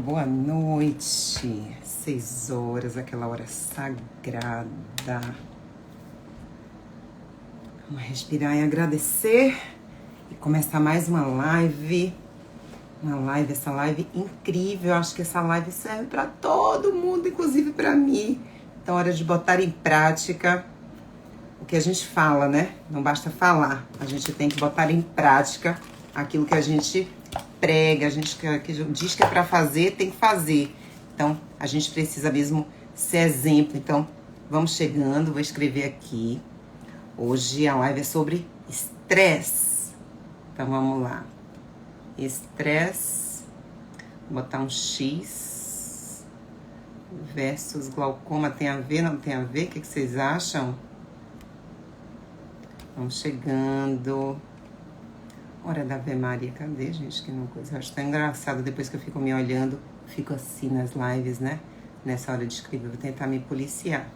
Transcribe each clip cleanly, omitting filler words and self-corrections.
Boa noite, 6 horas, aquela hora sagrada. Vamos respirar e agradecer e começar mais uma live. Essa live incrível. Acho que essa live serve para todo mundo, inclusive para mim. Então, hora de botar em prática o que a gente fala, né? Não basta falar, a gente tem que botar em prática aquilo que a gente prega, a gente que diz que é para fazer, tem que fazer. Então, a gente precisa mesmo ser exemplo. Então, vamos chegando, vou escrever aqui. Hoje a live é sobre estresse. Então, vamos lá. Estresse, vou botar um X, versus glaucoma, tem a ver, não tem a ver? O que vocês acham? Vamos chegando. Hora da Ave Maria, cadê, gente? Que não coisa. Eu acho tão engraçado, depois que eu fico me olhando, fico assim nas lives, né? Nessa hora de escrever, vou tentar me policiar.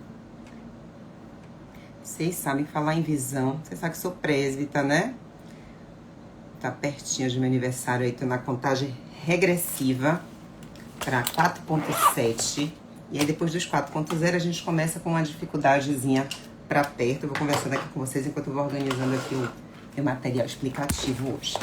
Vocês sabem falar em visão. Vocês sabem que sou presbítera, né? Tá pertinho de meu aniversário aí, tô na contagem regressiva para 4.7. E aí depois dos 4.0 a gente começa com uma dificuldadezinha para perto. Eu vou conversando aqui com vocês enquanto eu vou organizando aqui o material explicativo hoje.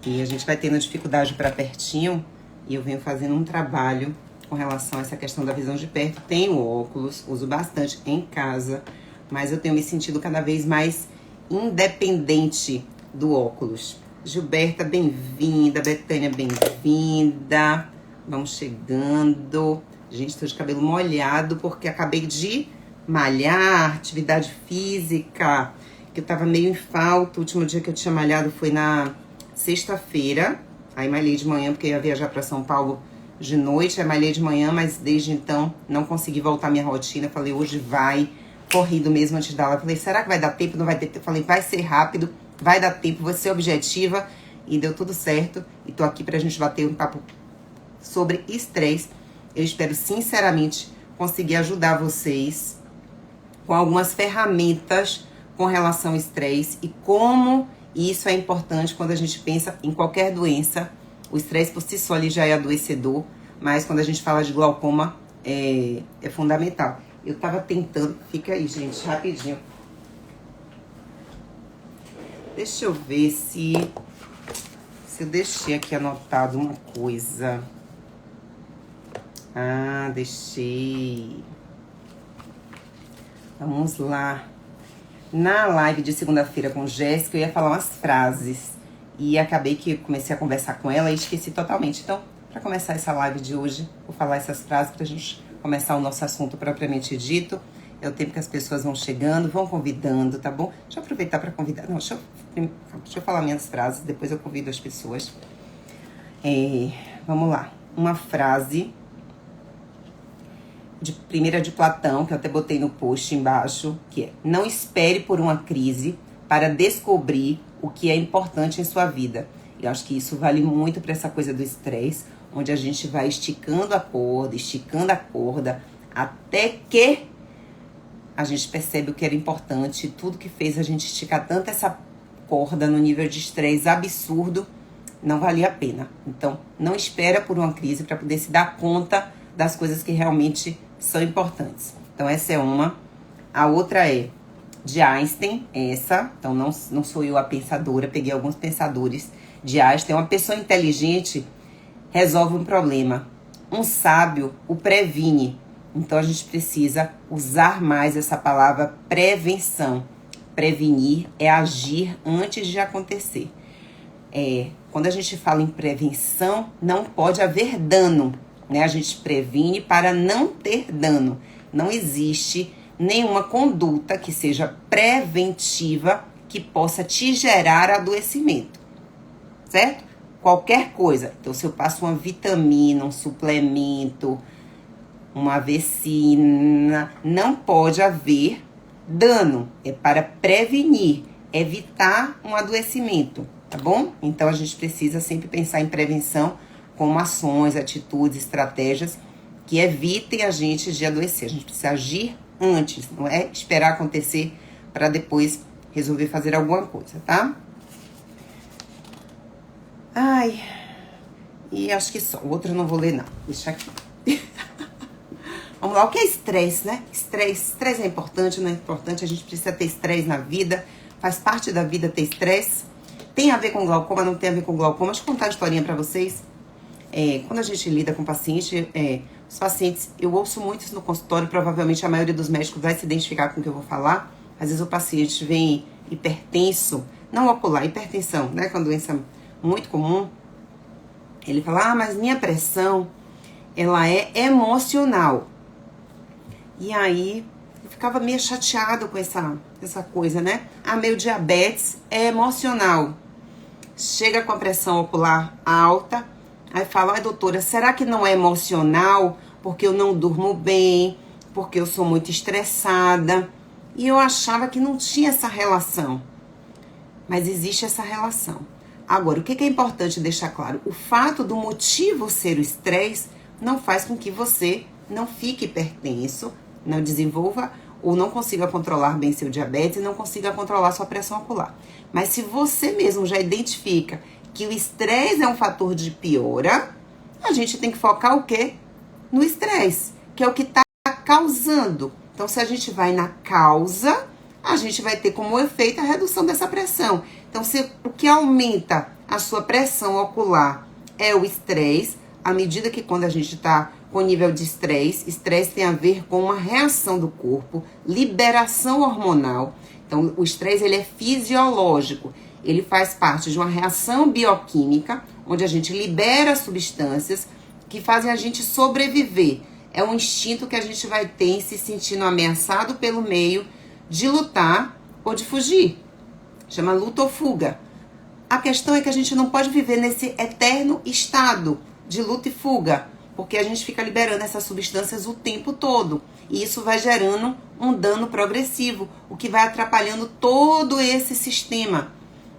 E a gente vai tendo dificuldade para pertinho, e eu venho fazendo um trabalho com relação a essa questão da visão de perto. Tenho óculos, uso bastante em casa, mas eu tenho me sentido cada vez mais independente do óculos. Gilberta, bem-vinda. Betânia, bem-vinda. Vamos chegando. Gente, tô de cabelo molhado porque acabei de malhar, atividade física, que eu tava meio em falta. O último dia que eu tinha malhado foi na sexta-feira. Aí malhei de manhã porque eu ia viajar para São Paulo de noite. Aí malhei de manhã, mas desde então não consegui voltar à minha rotina. Falei, hoje vai. Corrido mesmo antes da aula. Falei, será que vai dar tempo? Não vai ter tempo. Falei, vai ser rápido, vai dar tempo, vou ser objetiva. E deu tudo certo. E tô aqui pra gente bater um papo sobre estresse. Eu espero sinceramente conseguir ajudar vocês com algumas ferramentas com relação ao estresse e como isso é importante quando a gente pensa em qualquer doença. O estresse por si só ele já é adoecedor, mas quando a gente fala de glaucoma é fundamental. Eu tava tentando... Fica aí, gente, rapidinho. Deixa eu ver se eu deixei aqui anotado uma coisa. Ah, deixei. Vamos lá. Na live de segunda-feira com Jéssica, eu ia falar umas frases. E acabei que comecei a conversar com ela e esqueci totalmente. Então, para começar essa live de hoje, vou falar essas frases pra gente começar o nosso assunto propriamente dito. É o tempo que as pessoas vão chegando, vão convidando, tá bom? Deixa eu aproveitar para convidar. Não, deixa eu falar minhas frases, depois eu convido as pessoas. Vamos lá. Uma frase primeira de Platão, que eu até botei no post embaixo, que é: não espere por uma crise para descobrir o que é importante em sua vida. Eu acho que isso vale muito para essa coisa do estresse, onde a gente vai esticando a corda, até que a gente percebe o que era importante. Tudo que fez a gente esticar tanto essa corda no nível de estresse absurdo, não valia a pena. Então, não espera por uma crise para poder se dar conta das coisas que realmente são importantes. Então, essa é uma. A outra é de Einstein, essa. Então, não sou eu a pensadora, peguei alguns pensadores de Einstein. Uma pessoa inteligente resolve um problema. Um sábio o previne. Então, a gente precisa usar mais essa palavra prevenção. Prevenir é agir antes de acontecer. Quando a gente fala em prevenção, não pode haver dano, né? A gente previne para não ter dano. Não existe nenhuma conduta que seja preventiva que possa te gerar adoecimento, certo? Qualquer coisa. Então, se eu passo uma vitamina, um suplemento, uma vacina, não pode haver dano. É para prevenir, evitar um adoecimento, tá bom? Então, a gente precisa sempre pensar em prevenção como ações, atitudes, estratégias que evitem a gente de adoecer. A gente precisa agir antes, não é esperar acontecer para depois resolver fazer alguma coisa, tá? E acho que só. O outro eu não vou ler, não. Deixa aqui. Vamos lá. O que é estresse, né? Estresse é importante, não é importante? A gente precisa ter estresse na vida. Faz parte da vida ter estresse. Tem a ver com glaucoma, não tem a ver com glaucoma. Deixa eu contar uma historinha pra vocês. Quando a gente lida com paciente, os pacientes, eu ouço muito isso no consultório, provavelmente a maioria dos médicos vai se identificar com o que eu vou falar. Às vezes o paciente vem hipertenso, não ocular, hipertensão, né? Que é uma doença muito comum. Ele fala, mas minha pressão, ela é emocional. E aí, eu ficava meio chateado com essa coisa, né? Meu diabetes é emocional. Chega com a pressão ocular alta, aí fala, doutora, será que não é emocional? Porque eu não durmo bem, porque eu sou muito estressada. E eu achava que não tinha essa relação. Mas existe essa relação. Agora, o que é importante deixar claro? O fato do motivo ser o estresse não faz com que você não fique hipertenso, não desenvolva ou não consiga controlar bem seu diabetes e não consiga controlar sua pressão ocular. Mas se você mesmo já identifica que o estresse é um fator de piora, a gente tem que focar o quê? No estresse, que é o que está causando. Então, se a gente vai na causa, a gente vai ter como efeito a redução dessa pressão. Então, se o que aumenta a sua pressão ocular é o estresse, à medida que quando a gente está com nível de estresse tem a ver com uma reação do corpo, liberação hormonal. Então, o estresse ele é fisiológico, ele faz parte de uma reação bioquímica, onde a gente libera substâncias que fazem a gente sobreviver. É um instinto que a gente vai ter em se sentindo ameaçado pelo meio de lutar ou de fugir. Chama luta ou fuga. A questão é que a gente não pode viver nesse eterno estado de luta e fuga, porque a gente fica liberando essas substâncias o tempo todo. E isso vai gerando um dano progressivo, o que vai atrapalhando todo esse sistema.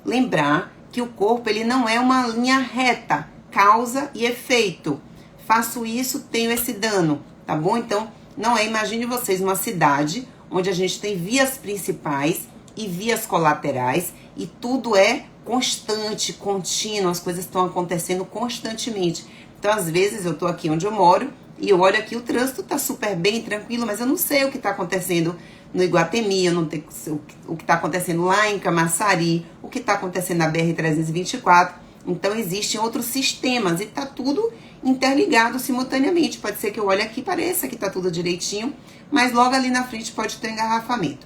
Lembrar que o corpo ele não é uma linha reta, causa e efeito. Faço isso, tenho esse dano, tá bom? Então, não é, imagine vocês uma cidade onde a gente tem vias principais e vias colaterais e tudo é constante, contínuo, as coisas estão acontecendo constantemente. Então, às vezes, eu tô aqui onde eu moro e eu olho aqui, o trânsito tá super bem, tranquilo, mas eu não sei o que tá acontecendo no Iguatemi, eu não sei o que tá acontecendo lá em Camaçari, o que tá acontecendo na BR-324. Então, existem outros sistemas e tá tudo interligado simultaneamente. Pode ser que eu olhe aqui e pareça que tá tudo direitinho, mas logo ali na frente pode ter um engarrafamento.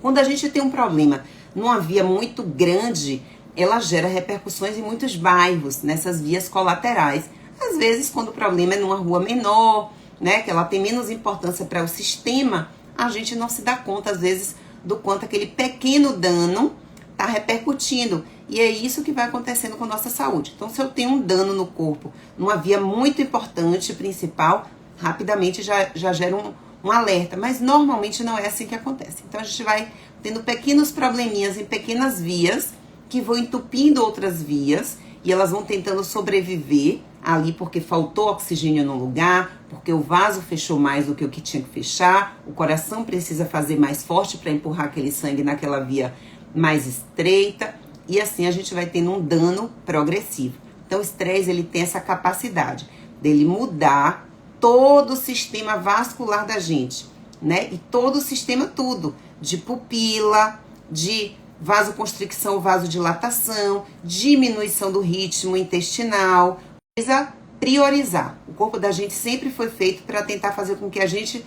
Quando a gente tem um problema numa via muito grande, ela gera repercussões em muitos bairros, nessas vias colaterais. Às vezes, quando o problema é numa rua menor, né, que ela tem menos importância para o sistema, a gente não se dá conta, às vezes, do quanto aquele pequeno dano está repercutindo. E é isso que vai acontecendo com a nossa saúde. Então, se eu tenho um dano no corpo, numa via muito importante, principal, rapidamente já gera um alerta. Mas normalmente não é assim que acontece. Então, a gente vai tendo pequenos probleminhas em pequenas vias, que vão entupindo outras vias, e elas vão tentando sobreviver ali porque faltou oxigênio no lugar, porque o vaso fechou mais do que o que tinha que fechar, o coração precisa fazer mais forte para empurrar aquele sangue naquela via mais estreita, e assim a gente vai tendo um dano progressivo. Então o estresse ele tem essa capacidade dele mudar todo o sistema vascular da gente, né? E todo o sistema tudo, de pupila, de vasoconstricção, vasodilatação, diminuição do ritmo intestinal. Precisa priorizar. O corpo da gente sempre foi feito para tentar fazer com que a gente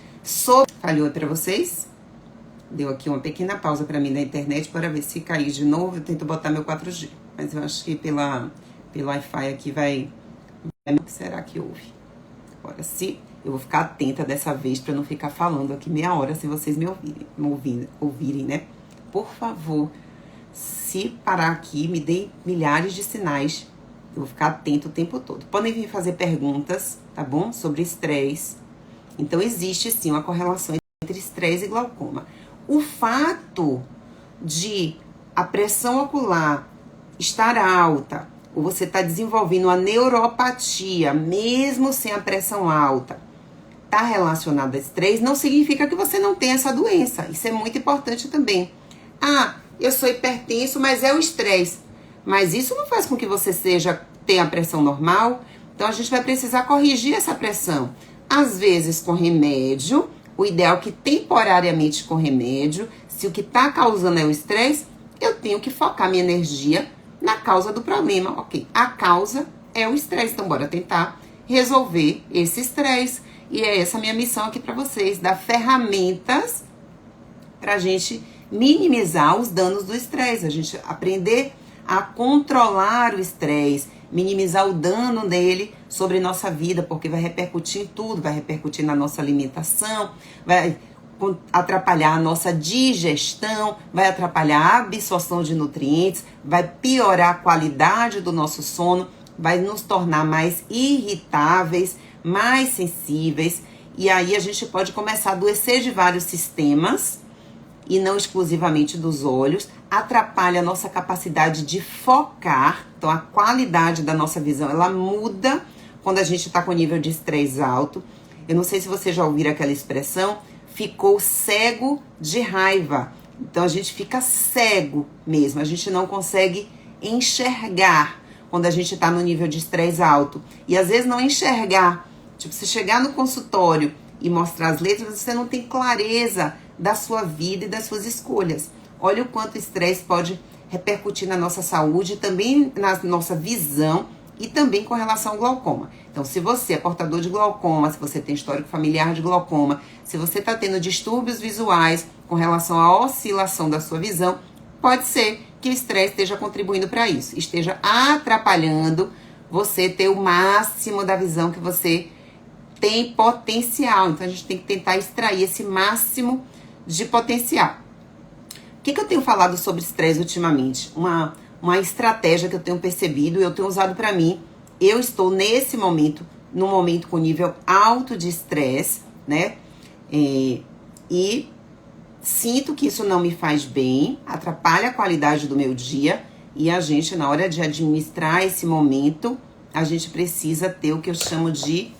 Falhou para vocês? Deu aqui uma pequena pausa para mim na internet para ver se cair de novo. Eu tento botar meu 4G, mas eu acho que pelo Wi-Fi aqui vai... O que será que houve? Agora, se eu vou ficar atenta dessa vez para não ficar falando aqui meia hora se vocês me ouvirem, né? Por favor, se parar aqui, me deem milhares de sinais. Eu vou ficar atento o tempo todo. Podem vir fazer perguntas, tá bom? Sobre estresse. Então, existe sim uma correlação entre estresse e glaucoma. O fato de a pressão ocular estar alta, ou você está desenvolvendo uma neuropatia, mesmo sem a pressão alta, está relacionado a estresse, não significa que você não tem essa doença. Isso é muito importante também. Eu sou hipertenso, mas é o estresse. Mas isso não faz com que você seja tem a pressão normal, então a gente vai precisar corrigir essa pressão. Às vezes com remédio, o ideal é que temporariamente com remédio, se o que está causando é o estresse, eu tenho que focar minha energia na causa do problema. Ok, a causa é o estresse, então bora tentar resolver esse estresse. E é essa a minha missão aqui para vocês, dar ferramentas pra gente minimizar os danos do estresse, a gente aprender a controlar o estresse, minimizar o dano dele sobre nossa vida, porque vai repercutir em tudo, vai repercutir na nossa alimentação, vai atrapalhar a nossa digestão, vai atrapalhar a absorção de nutrientes, vai piorar a qualidade do nosso sono, vai nos tornar mais irritáveis, mais sensíveis, e aí a gente pode começar a adoecer de vários sistemas, e não exclusivamente dos olhos, atrapalha a nossa capacidade de focar, então a qualidade da nossa visão, ela muda quando a gente está com nível de estresse alto. Eu não sei se vocês já ouviram aquela expressão, ficou cego de raiva. Então a gente fica cego mesmo, a gente não consegue enxergar quando a gente está no nível de estresse alto. E às vezes não enxergar, tipo, você chegar no consultório e mostrar as letras, você não tem clareza da sua vida e das suas escolhas. Olha o quanto o estresse pode repercutir na nossa saúde, também na nossa visão e também com relação ao glaucoma. Então, se você é portador de glaucoma, se você tem histórico familiar de glaucoma, se você está tendo distúrbios visuais com relação à oscilação da sua visão, pode ser que o estresse esteja contribuindo para isso, esteja atrapalhando você ter o máximo da visão que você tem potencial. Então, a gente tem que tentar extrair esse máximo de potencial. O que eu tenho falado sobre estresse ultimamente? Uma estratégia que eu tenho percebido e eu tenho usado para mim. Eu estou nesse momento, num momento com nível alto de estresse, né? E sinto que isso não me faz bem, atrapalha a qualidade do meu dia. E a gente, na hora de administrar esse momento, a gente precisa ter o que eu chamo de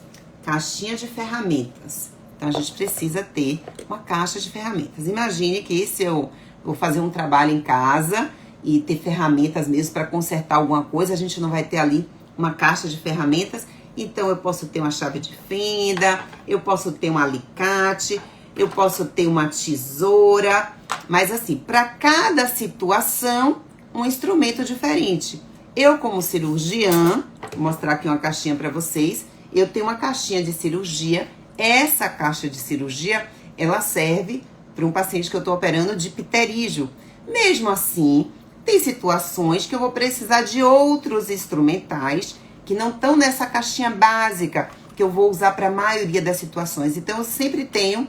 caixinha de ferramentas. Então, a gente precisa ter uma caixa de ferramentas. Imagine que se eu vou fazer um trabalho em casa e ter ferramentas mesmo para consertar alguma coisa, a gente não vai ter ali uma caixa de ferramentas. Então, eu posso ter uma chave de fenda, eu posso ter um alicate, eu posso ter uma tesoura. Mas assim, para cada situação, um instrumento diferente. Eu, como cirurgiã, vou mostrar aqui uma caixinha para vocês. Eu tenho uma caixinha de cirurgia. Essa caixa de cirurgia, ela serve para um paciente que eu estou operando de pterígio. Mesmo assim, tem situações que eu vou precisar de outros instrumentais que não estão nessa caixinha básica, que eu vou usar para a maioria das situações. Então, eu sempre tenho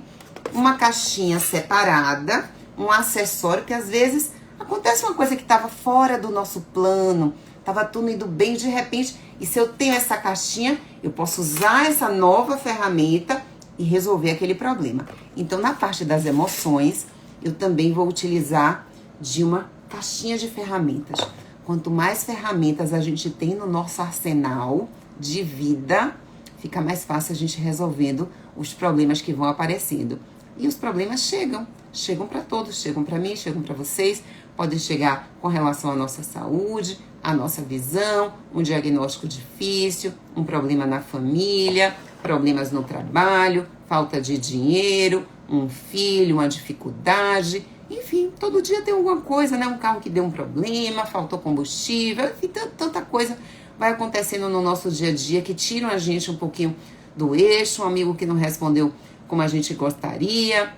uma caixinha separada, um acessório, que às vezes acontece uma coisa que estava fora do nosso plano, estava tudo indo bem, de repente, e se eu tenho essa caixinha, eu posso usar essa nova ferramenta e resolver aquele problema. Então, na parte das emoções, eu também vou utilizar de uma caixinha de ferramentas. Quanto mais ferramentas a gente tem no nosso arsenal de vida, fica mais fácil a gente resolvendo os problemas que vão aparecendo. E os problemas chegam para todos, chegam para mim, chegam para vocês, podem chegar com relação à nossa saúde, à nossa visão, um diagnóstico difícil, um problema na família, problemas no trabalho, falta de dinheiro, um filho, uma dificuldade, enfim, todo dia tem alguma coisa, né? Um carro que deu um problema, faltou combustível, enfim, tanta coisa vai acontecendo no nosso dia a dia que tiram a gente um pouquinho do eixo, um amigo que não respondeu como a gente gostaria,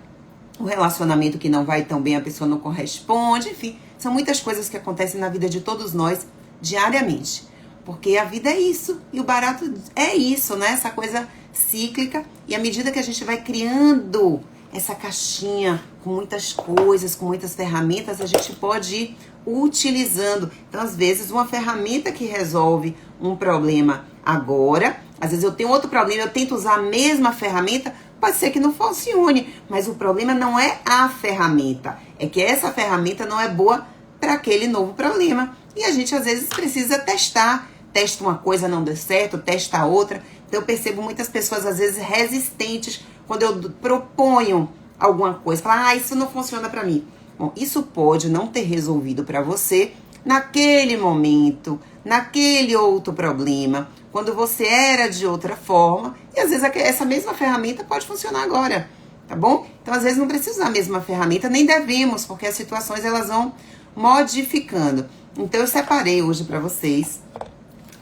um relacionamento que não vai tão bem, a pessoa não corresponde, enfim, são muitas coisas que acontecem na vida de todos nós diariamente, porque a vida é isso, e o barato é isso, né? Essa coisa cíclica, e à medida que a gente vai criando essa caixinha com muitas coisas, com muitas ferramentas, a gente pode ir utilizando. Então, às vezes, uma ferramenta que resolve um problema agora, às vezes eu tenho outro problema, eu tento usar a mesma ferramenta, pode ser que não funcione, mas o problema não é a ferramenta, é que essa ferramenta não é boa para aquele novo problema. E a gente, às vezes, precisa testar. Testa uma coisa, não deu certo, testa outra. Então, eu percebo muitas pessoas, às vezes, resistentes quando eu proponho alguma coisa. Falar, isso não funciona para mim. Bom, isso pode não ter resolvido para você naquele momento, naquele outro problema, quando você era de outra forma, e às vezes essa mesma ferramenta pode funcionar agora, tá bom? Então, às vezes não precisa usar a mesma ferramenta, nem devemos, porque as situações elas vão modificando. Então, eu separei hoje para vocês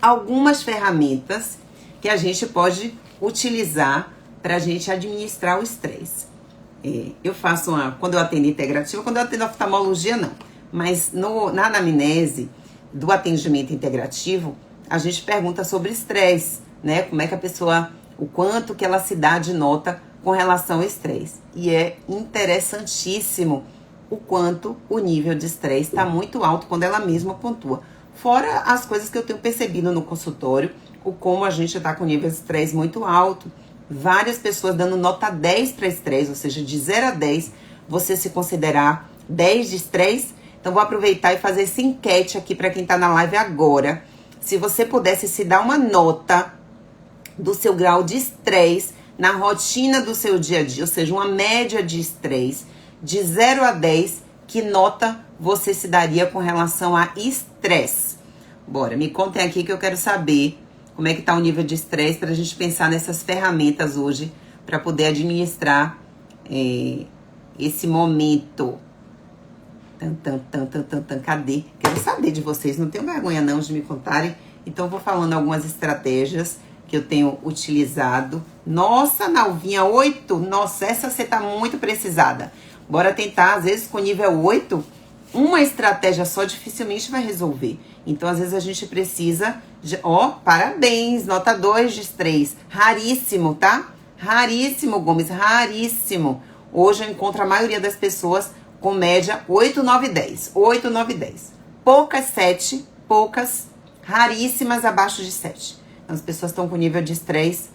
algumas ferramentas que a gente pode utilizar para a gente administrar o estresse. Eu faço quando eu atendo integrativa, quando eu atendo oftalmologia, não. Mas na anamnese do atendimento integrativo, a gente pergunta sobre estresse, né? Como é que a pessoa, o quanto que ela se dá de nota com relação ao estresse. E é interessantíssimo o quanto o nível de estresse está muito alto quando ela mesma pontua. Fora as coisas que eu tenho percebido no consultório, o como a gente está com o nível de estresse muito alto. Várias pessoas dando nota 10 para estresse, ou seja, de 0 a 10, você se considerar 10 de estresse. Então, vou aproveitar e fazer essa enquete aqui para quem está na live agora. Se você pudesse se dar uma nota do seu grau de estresse na rotina do seu dia a dia, ou seja, uma média de estresse, de 0 a 10, que nota você se daria com relação a estresse? Bora, me contem aqui que eu quero saber como é que tá o nível de estresse para a gente pensar nessas ferramentas hoje para poder administrar esse momento. Cadê? Quero saber de vocês, não tenho vergonha não de me contarem. Então vou falando algumas estratégias que eu tenho utilizado. Nossa, Nalvinha, 8. Nossa, essa você tá muito precisada. Bora tentar, às vezes com nível 8, uma estratégia só dificilmente vai resolver. Então, às vezes a gente precisa de... parabéns, nota 2 de estresse. Raríssimo, tá? Raríssimo, Gomes, raríssimo. Hoje eu encontro a maioria das pessoas com média 8, 9, 10. 8, 9, 10. Poucas 7, poucas, raríssimas abaixo de 7. Então, as pessoas estão com nível de estresse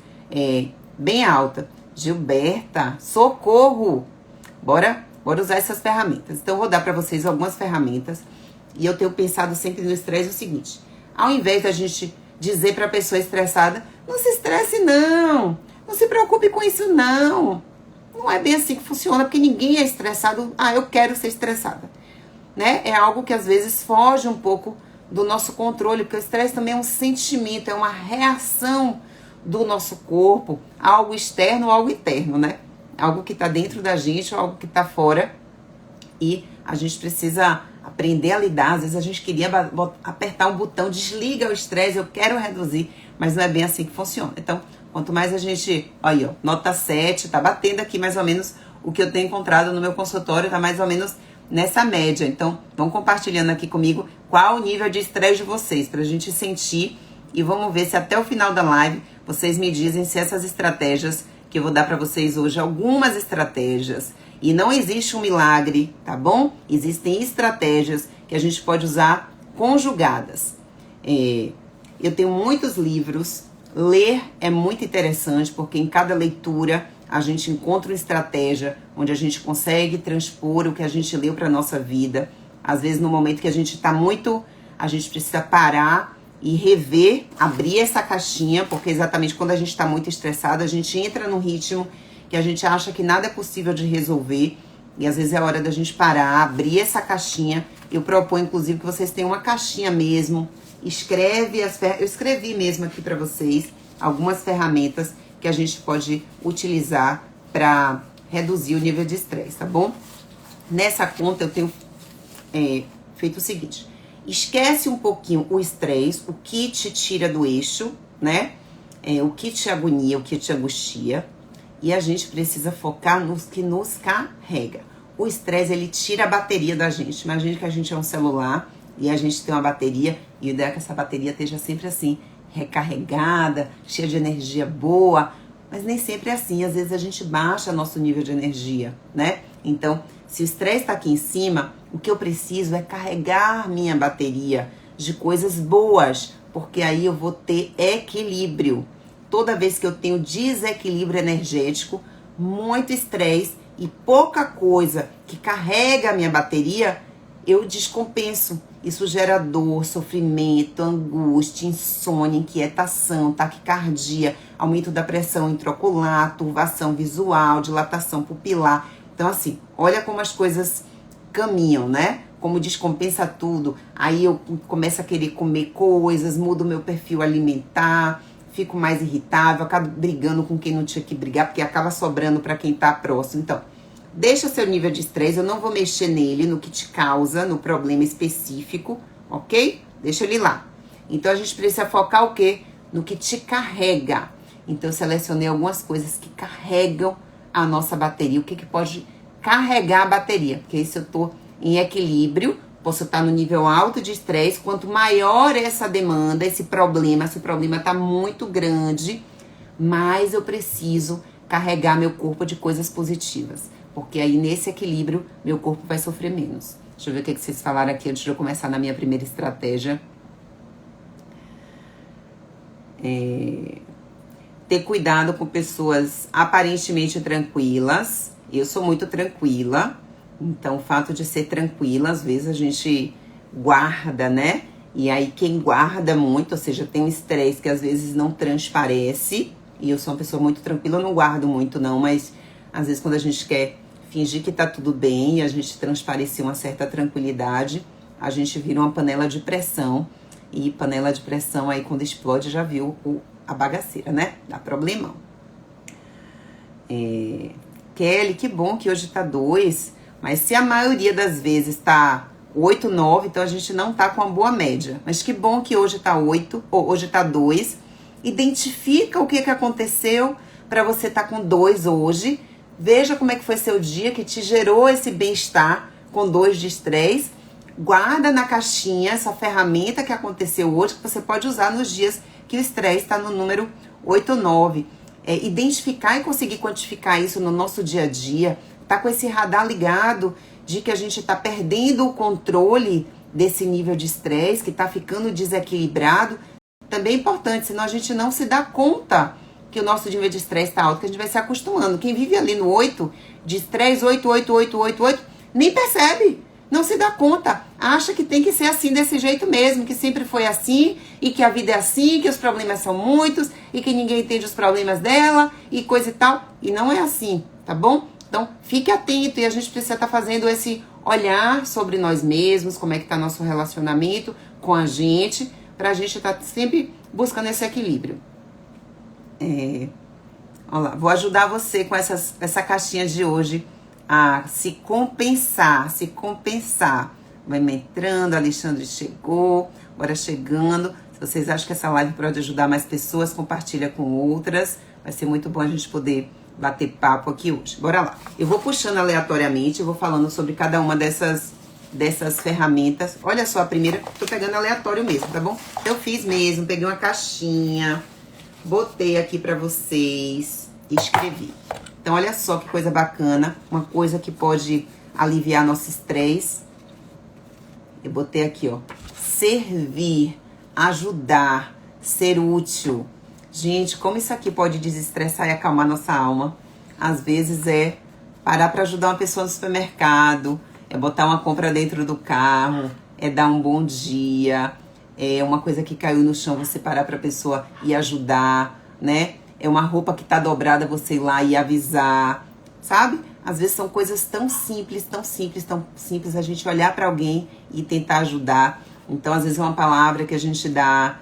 bem alta. Gilberta, socorro! Bora usar essas ferramentas. Então, eu vou dar para vocês algumas ferramentas. E eu tenho pensado sempre no estresse o seguinte. Ao invés da gente dizer para a pessoa estressada, não se estresse não. Não se preocupe com isso não. Não é bem assim que funciona, porque ninguém é estressado. Eu quero ser estressada. Né? É algo que às vezes foge um pouco do nosso controle, porque o estresse também é um sentimento, é uma reação do nosso corpo a algo externo ou algo interno, né? Algo que está dentro da gente ou algo que está fora. E a gente precisa aprender a lidar. Às vezes a gente queria apertar um botão, desliga o estresse, eu quero reduzir, mas não é bem assim que funciona. Então, quanto mais a gente... Olha, ó, nota 7, tá batendo aqui mais ou menos o que eu tenho encontrado no meu consultório, tá mais ou menos nessa média. Então, vão compartilhando aqui comigo qual o nível de estresse de vocês, pra gente sentir, e vamos ver se até o final da live vocês me dizem se essas estratégias que eu vou dar pra vocês hoje, algumas estratégias, e não existe um milagre, tá bom? Existem estratégias que a gente pode usar conjugadas. Eu tenho muitos livros. Ler é muito interessante, porque em cada leitura a gente encontra uma estratégia onde a gente consegue transpor o que a gente leu para nossa vida. Às vezes, no momento que a gente está muito... A gente precisa parar e rever, abrir essa caixinha, porque exatamente quando a gente está muito estressado, a gente entra num ritmo que a gente acha que nada é possível de resolver, e às vezes é hora da gente parar, abrir essa caixinha. Eu proponho, inclusive, que vocês tenham uma caixinha mesmo, eu escrevi mesmo aqui para vocês algumas ferramentas que a gente pode utilizar para reduzir o nível de estresse, tá bom? Nessa conta eu tenho feito o seguinte, esquece um pouquinho o estresse, o que te tira do eixo, né? O que te agonia, o que te angustia. E a gente precisa focar nos que nos carrega. O estresse, ele tira a bateria da gente. Imagina que a gente é um celular e a gente tem uma bateria, e o ideia é que essa bateria esteja sempre assim, recarregada, cheia de energia boa, mas nem sempre é assim. Às vezes a gente baixa nosso nível de energia, né? Então, se o estresse está aqui em cima, o que eu preciso é carregar minha bateria de coisas boas, porque aí eu vou ter equilíbrio. Toda vez que eu tenho desequilíbrio energético, muito estresse e pouca coisa que carrega a minha bateria, eu descompenso. Isso gera dor, sofrimento, angústia, insônia, inquietação, taquicardia, aumento da pressão intraocular, turvação visual, dilatação pupilar. Então, assim, olha como as coisas caminham, né? como descompensa tudo, aí eu começo a querer comer coisas, mudo meu perfil alimentar, fico mais irritável, acabo brigando com quem não tinha que brigar, porque acaba sobrando para quem tá próximo. Então, deixa seu nível de estresse, eu não vou mexer nele, no que te causa, no problema específico, ok? Deixa ele lá. Então, a gente precisa focar o quê? No que te carrega. Então, eu selecionei algumas coisas que carregam a nossa bateria. O que pode carregar a bateria? Porque se eu tô em equilíbrio, posso estar no nível alto de estresse. Quanto maior essa demanda, esse problema, se o problema tá muito grande, mais eu preciso carregar meu corpo de coisas positivas. Porque aí, nesse equilíbrio, meu corpo vai sofrer menos. Deixa eu ver o que vocês falaram aqui antes de eu começar na minha primeira estratégia. Ter cuidado com pessoas aparentemente tranquilas. Eu sou muito tranquila. Então, o fato de ser tranquila, às vezes a gente guarda, né? E aí, quem guarda muito, ou seja, tem um estresse que às vezes não transparece. E eu sou uma pessoa muito tranquila, eu não guardo muito não, mas às vezes quando a gente quer fingir que tá tudo bem e a gente transparecer uma certa tranquilidade, a gente vira uma panela de pressão. E panela de pressão aí, quando explode, já viu a bagaceira, né? Dá problemão. Kelly, que bom que hoje tá 2, mas se a maioria das vezes tá 8, 9, então a gente não tá com uma boa média. Mas que bom que hoje tá 8, ou hoje tá 2. Identifica o que aconteceu para você estar com 2 hoje. Veja como é que foi seu dia, que te gerou esse bem-estar com 2 de estresse. Guarda na caixinha essa ferramenta que aconteceu hoje, que você pode usar nos dias que o estresse está no número 8 ou 9. Identificar e conseguir quantificar isso no nosso dia a dia. Tá com esse radar ligado de que a gente tá perdendo o controle desse nível de estresse, que tá ficando desequilibrado. Também é importante, senão a gente não se dá conta que o nosso nível de estresse tá alto, que a gente vai se acostumando. Quem vive ali no 8, de estresse 8, 8, 8, 8, 8, nem percebe. Não se dá conta, acha que tem que ser assim, desse jeito mesmo, que sempre foi assim, e que a vida é assim, que os problemas são muitos, e que ninguém entende os problemas dela, e coisa e tal. E não é assim, tá bom? Então, fique atento, e a gente precisa estar fazendo esse olhar sobre nós mesmos, como é que tá nosso relacionamento com a gente, pra gente estar sempre buscando esse equilíbrio. Olha lá, vou ajudar você com essa caixinha de hoje, a se compensar. Vai me entrando, Alexandre chegou, agora chegando. Se vocês acham que essa live pode ajudar mais pessoas, compartilha com outras. Vai ser muito bom a gente poder bater papo aqui hoje. Bora lá. Eu vou puxando aleatoriamente, eu vou falando sobre cada uma dessas ferramentas. Olha só, a primeira, tô pegando aleatório mesmo, tá bom? Eu fiz mesmo, peguei uma caixinha, botei aqui pra vocês e escrevi. Então, olha só que coisa bacana, uma coisa que pode aliviar nosso estresse. Eu botei aqui, ó, servir, ajudar, ser útil. Gente, como isso aqui pode desestressar e acalmar nossa alma. Às vezes é parar para ajudar uma pessoa no supermercado, é botar uma compra dentro do carro, é dar um bom dia, é uma coisa que caiu no chão, você parar pra pessoa e ajudar, né? É uma roupa que tá dobrada, você ir lá e avisar, sabe? Às vezes são coisas tão simples, a gente olhar pra alguém e tentar ajudar. Então, às vezes é uma palavra que a gente dá.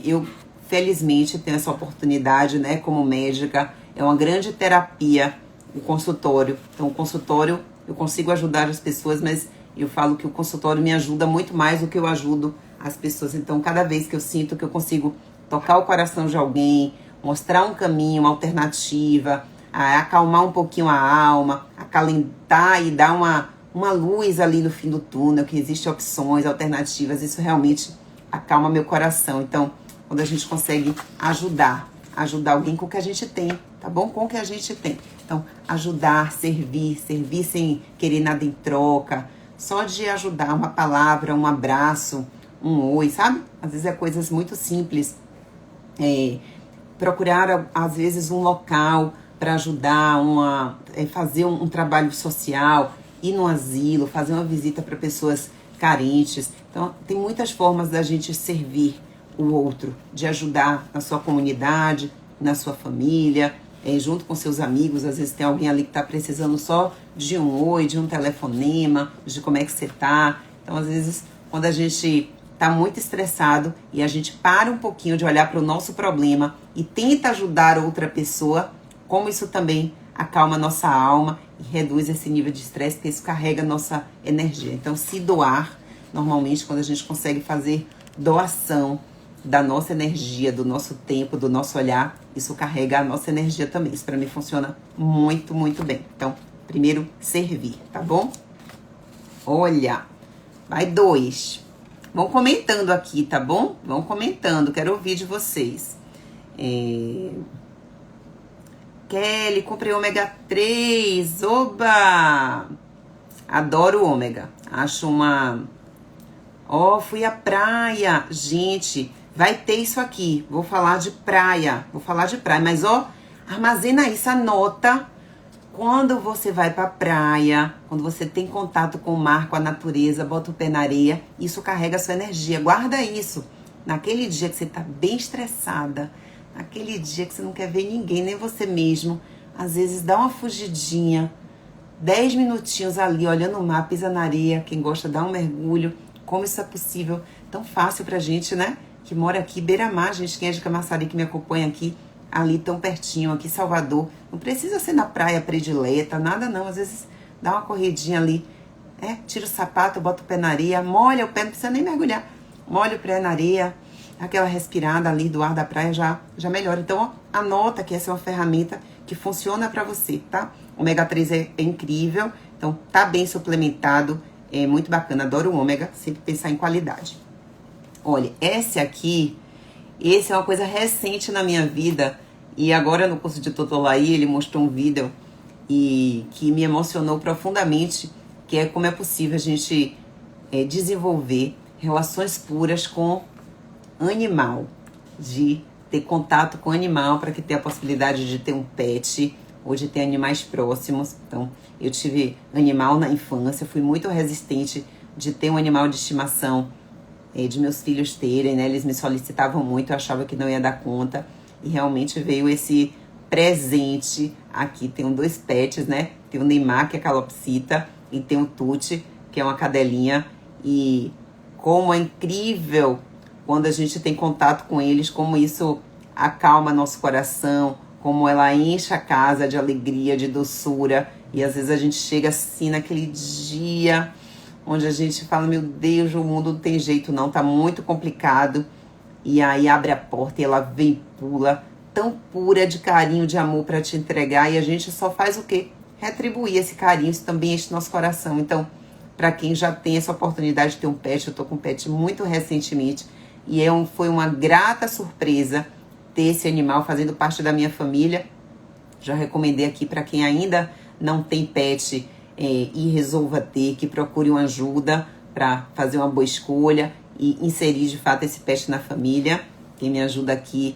Eu, felizmente, tenho essa oportunidade, né? Como médica, é uma grande terapia o consultório. Então, o consultório, eu consigo ajudar as pessoas, mas eu falo que o consultório me ajuda muito mais do que eu ajudo as pessoas. Então, cada vez que eu sinto que eu consigo tocar o coração de alguém, mostrar um caminho, uma alternativa, acalmar um pouquinho a alma, acalentar e dar uma luz ali no fim do túnel, que existem opções, alternativas, isso realmente acalma meu coração. Então, quando a gente consegue ajudar alguém com o que a gente tem, tá bom? Com o que a gente tem. Então, ajudar, servir sem querer nada em troca, só de ajudar, uma palavra, um abraço, um oi, sabe? Às vezes é coisas muito simples. Procurar, às vezes, um local para ajudar, fazer um trabalho social, ir no asilo, fazer uma visita para pessoas carentes. Então, tem muitas formas da gente servir o outro, de ajudar na sua comunidade, na sua família, junto com seus amigos. Às vezes tem alguém ali que está precisando só de um oi, de um telefonema, de como é que você tá. Então, às vezes, quando a gente tá muito estressado e a gente para um pouquinho de olhar para o nosso problema e tenta ajudar outra pessoa, como isso também acalma a nossa alma e reduz esse nível de estresse, porque isso carrega a nossa energia. Então, se doar, normalmente, quando a gente consegue fazer doação da nossa energia, do nosso tempo, do nosso olhar, isso carrega a nossa energia também. Isso para mim funciona muito, muito bem. Então, primeiro, servir, tá bom? Olha, vai 2. Vão comentando aqui, tá bom? Vão comentando, quero ouvir de vocês. Kelly, comprei ômega 3, oba! Adoro ômega, acho uma... fui à praia, gente, vai ter isso aqui, vou falar de praia, mas armazena isso, anota. Quando você vai pra praia, quando você tem contato com o mar, com a natureza, bota o pé na areia, isso carrega a sua energia. Guarda isso. Naquele dia que você tá bem estressada, naquele dia que você não quer ver ninguém, nem você mesmo, às vezes dá uma fugidinha, 10 minutinhos ali, olhando o mar, pisa na areia, quem gosta dá um mergulho. Como isso é possível? Tão fácil pra gente, né? Que mora aqui, beira-mar, gente, quem é de Camaçari que me acompanha aqui, ali tão pertinho, aqui em Salvador. Não precisa ser na praia predileta, nada não. Às vezes dá uma corridinha ali, tira o sapato, bota o pé na areia, molha o pé, não precisa nem mergulhar. Molha o pé na areia, aquela respirada ali do ar da praia já melhora. Então, anota que essa é uma ferramenta que funciona pra você, tá? O ômega 3 é incrível, então tá bem suplementado, é muito bacana, adoro o ômega, sempre pensar em qualidade. Olha, esse é uma coisa recente na minha vida, e agora no curso de Totolaí ele mostrou um vídeo e que me emocionou profundamente, que é como é possível a gente desenvolver relações puras com animal, de ter contato com animal para que tenha a possibilidade de ter um pet ou de ter animais próximos. Então, eu tive animal na infância, fui muito resistente de ter um animal de estimação, de meus filhos terem, né? Eles me solicitavam muito, eu achava que não ia dar conta. E realmente veio esse presente aqui. Tenho 2 pets, né? Tem o Neymar, que é calopsita, e tem o Tuti, que é uma cadelinha. E como é incrível quando a gente tem contato com eles, como isso acalma nosso coração, como ela enche a casa de alegria, de doçura. E às vezes a gente chega assim naquele dia onde a gente fala, meu Deus, o mundo não tem jeito não, tá muito complicado. E aí abre a porta e ela vem, pula, tão pura de carinho, de amor para te entregar. E a gente só faz o quê? Retribuir esse carinho, isso também enche nosso coração. Então, para quem já tem essa oportunidade de ter um pet, eu tô com um pet muito recentemente. E foi uma grata surpresa ter esse animal fazendo parte da minha família. Já recomendei aqui para quem ainda não tem pet e resolva ter, que procure uma ajuda para fazer uma boa escolha e inserir de fato esse pet na família. Quem me ajuda aqui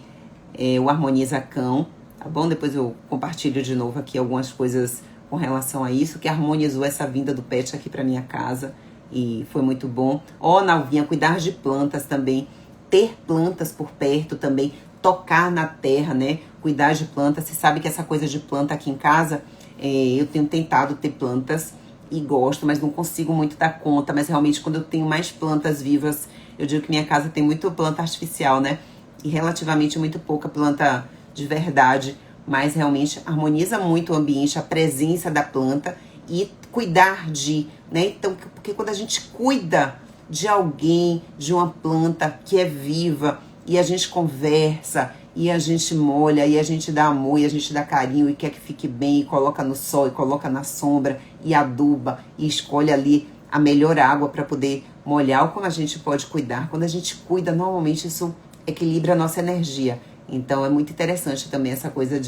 é o Harmoniza Cão, tá bom? Depois eu compartilho de novo aqui algumas coisas com relação a isso, que harmonizou essa vinda do pet aqui para minha casa e foi muito bom. Nalvinha, cuidar de plantas também, ter plantas por perto também, tocar na terra, né? Cuidar de plantas. Você sabe que essa coisa de planta aqui em casa, eu tenho tentado ter plantas e gosto, mas não consigo muito dar conta. Mas realmente quando eu tenho mais plantas vivas, eu digo que minha casa tem muito planta artificial, né? E relativamente muito pouca planta de verdade. Mas realmente harmoniza muito o ambiente, a presença da planta e cuidar de, né? Então, porque quando a gente cuida de alguém, de uma planta que é viva, e a gente conversa, e a gente molha, e a gente dá amor, e a gente dá carinho, e quer que fique bem, e coloca no sol, e coloca na sombra, e aduba, e escolhe ali a melhor água para poder molhar, ou como a gente pode cuidar. Quando a gente cuida, normalmente isso equilibra a nossa energia. Então é muito interessante também essa coisa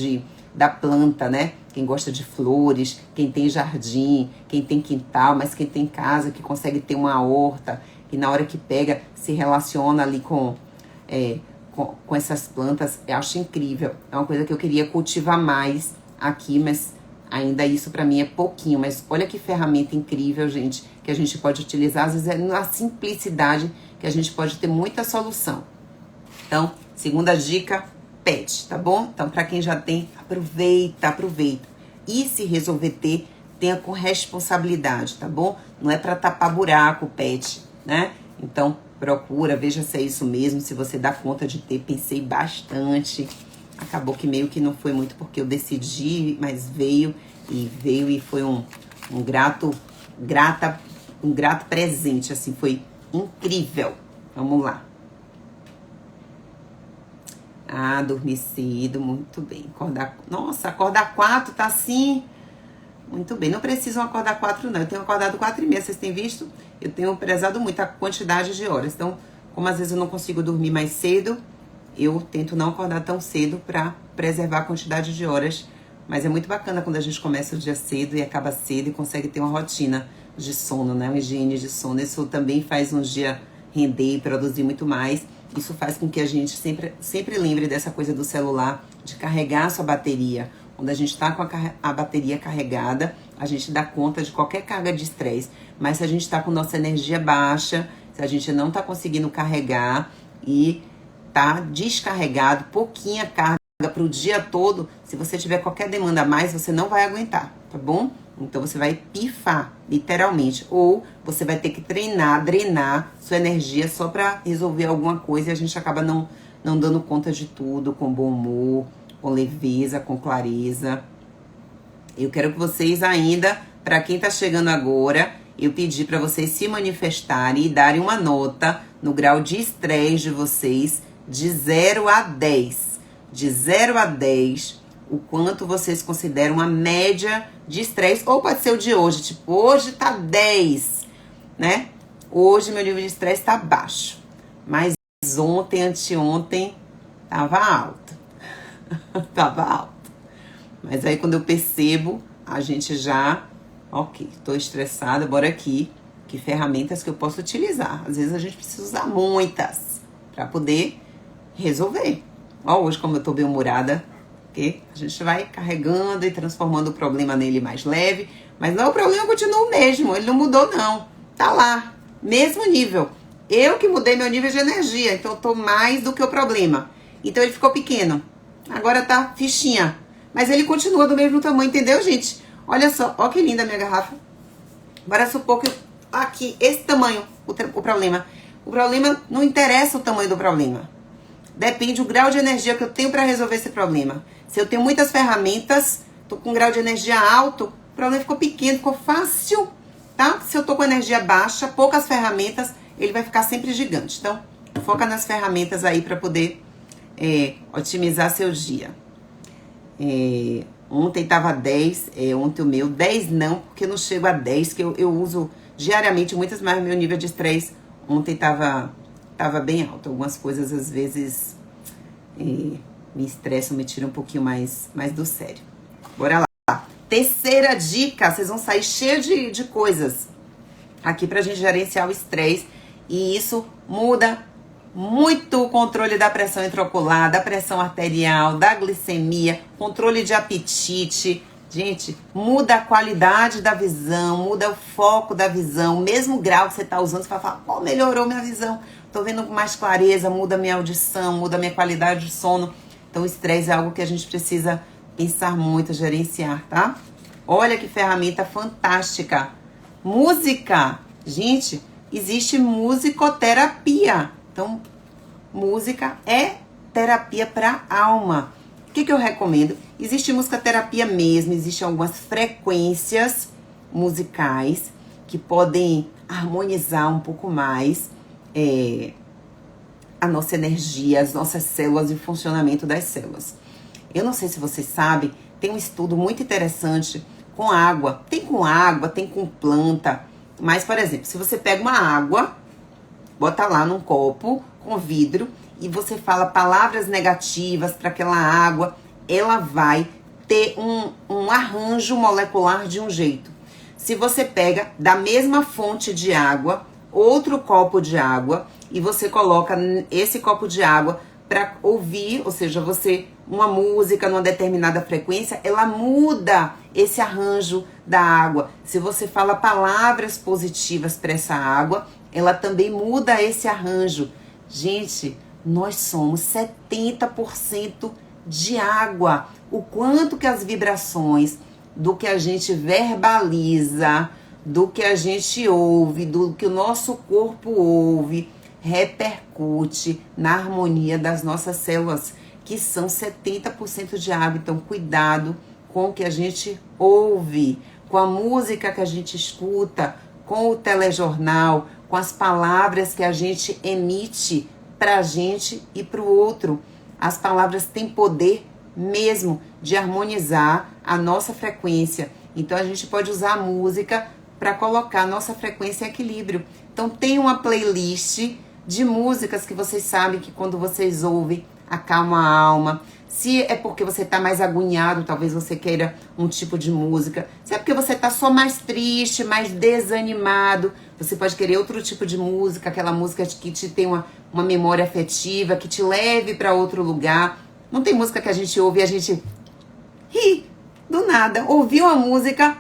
da planta, né? Quem gosta de flores, quem tem jardim, quem tem quintal, mas quem tem casa, que consegue ter uma horta, e na hora que pega, se relaciona ali com essas plantas, eu acho incrível. É uma coisa que eu queria cultivar mais aqui, mas ainda isso pra mim é pouquinho. Mas olha que ferramenta incrível, gente, que a gente pode utilizar. Às vezes é na simplicidade que a gente pode ter muita solução. Então, segunda dica, pet, tá bom? Então, pra quem já tem, aproveita, aproveita. E se resolver ter, tenha com responsabilidade, tá bom? Não é pra tapar buraco o pet, né? Então, procura, veja se é isso mesmo, se você dá conta de ter. Pensei bastante. Acabou que meio que não foi muito porque eu decidi, mas veio e foi um grato presente, assim, foi incrível. Vamos lá. Ah, dormir cedo, muito bem. Nossa, acordar 4 tá assim. Muito bem, não precisam acordar 4 não. Eu tenho acordado 4h30, vocês têm visto? Eu tenho prezado muito a quantidade de horas. Então, como às vezes eu não consigo dormir mais cedo, eu tento não acordar tão cedo pra preservar a quantidade de horas. Mas é muito bacana quando a gente começa o dia cedo e acaba cedo e consegue ter uma rotina de sono, né? Uma higiene de sono. Isso também faz um dia render e produzir muito mais. Isso faz com que a gente sempre lembre dessa coisa do celular, de carregar a sua bateria. Quando a gente está com a bateria carregada, a gente dá conta de qualquer carga de estresse. Mas se a gente está com nossa energia baixa, se a gente não está conseguindo carregar e tá descarregado, pouquinha carga para o dia todo, se você tiver qualquer demanda a mais, você não vai aguentar, tá bom? Então você vai pifar, literalmente. Ou você vai ter que treinar, drenar sua energia só para resolver alguma coisa e a gente acaba não dando conta de tudo, com bom humor, com leveza, com clareza. Eu quero que vocês ainda, para quem tá chegando agora, eu pedi para vocês se manifestarem e darem uma nota no grau de estresse de vocês de 0 a 10. De 0 a 10, o quanto vocês consideram uma média de estresse, ou pode ser o de hoje, tipo, hoje tá 10, né? Hoje meu nível de estresse tá baixo, mas ontem, anteontem, tava alto. Tava alto. Mas aí quando eu percebo, a gente já, ok, tô estressada, bora aqui, que ferramentas que eu posso utilizar. Às vezes a gente precisa usar muitas para poder resolver. Ó, hoje como eu tô bem-humorada, porque a gente vai carregando e transformando o problema nele mais leve, mas não, o problema continua o mesmo, ele não mudou não, tá lá, mesmo nível. Eu que mudei meu nível de energia, então eu tô mais do que o problema. Então ele ficou pequeno, agora tá fichinha, mas ele continua do mesmo tamanho, entendeu, gente? Olha só, ó que linda a minha garrafa. Bora supor que aqui, esse tamanho, o problema. O problema não interessa o tamanho do problema. Depende do grau de energia que eu tenho para resolver esse problema. Se eu tenho muitas ferramentas, tô com um grau de energia alto, o problema ficou pequeno, ficou fácil, tá? Se eu tô com energia baixa, poucas ferramentas, ele vai ficar sempre gigante. Então, foca nas ferramentas aí para poder otimizar seu dia. Ontem tava 10, ontem o meu 10 não, porque eu não chego a 10, que eu uso diariamente muitas, mas meu nível de estresse ontem tava bem alto. Algumas coisas às vezes me estressam, me tiram um pouquinho mais do sério. Bora lá. Terceira dica, vocês vão sair cheio de coisas aqui pra gente gerenciar o estresse. E isso muda muito o controle da pressão intraocular, da pressão arterial, da glicemia, controle de apetite. Gente, muda a qualidade da visão, muda o foco da visão. Mesmo grau que você tá usando, você vai falar, pô, melhorou minha visão. Tô vendo com mais clareza, muda minha audição, muda minha qualidade de sono. Então o estresse é algo que a gente precisa pensar muito, gerenciar, tá? Olha que ferramenta fantástica. Música. Gente, existe musicoterapia. Então, música é terapia para alma. O que eu recomendo? Existe musicoterapia mesmo, existem algumas frequências musicais que podem harmonizar um pouco mais a nossa energia, as nossas células e o funcionamento das células. Eu não sei se vocês sabem, tem um estudo muito interessante com água. Tem com água, tem com planta. Mas, por exemplo, se você pega uma água, bota lá num copo com vidro e você fala palavras negativas para aquela água, ela vai ter um arranjo molecular de um jeito. Se você pega da mesma fonte de água, outro copo de água, e você coloca esse copo de água para ouvir, ou seja, uma música numa determinada frequência, ela muda esse arranjo da água. Se você fala palavras positivas para essa água, ela também muda esse arranjo. Gente, nós somos 70% de água. O quanto que as vibrações do que a gente verbaliza, do que a gente ouve, do que o nosso corpo ouve, repercute na harmonia das nossas células, que são 70% de água. Então, cuidado com o que a gente ouve, com a música que a gente escuta, com o telejornal, com as palavras que a gente emite pra gente e pro outro. As palavras têm poder mesmo de harmonizar a nossa frequência. Então a gente pode usar a música para colocar a nossa frequência em equilíbrio. Então tem uma playlist de músicas que vocês sabem que quando vocês ouvem, acalma a alma. Se é porque você tá mais agoniado, talvez você queira um tipo de música. Se é porque você tá só mais triste, mais desanimado, você pode querer outro tipo de música, aquela música que te tem uma memória afetiva, que te leve para outro lugar. Não tem música que a gente ouve e a gente ri do nada. Ouviu a música,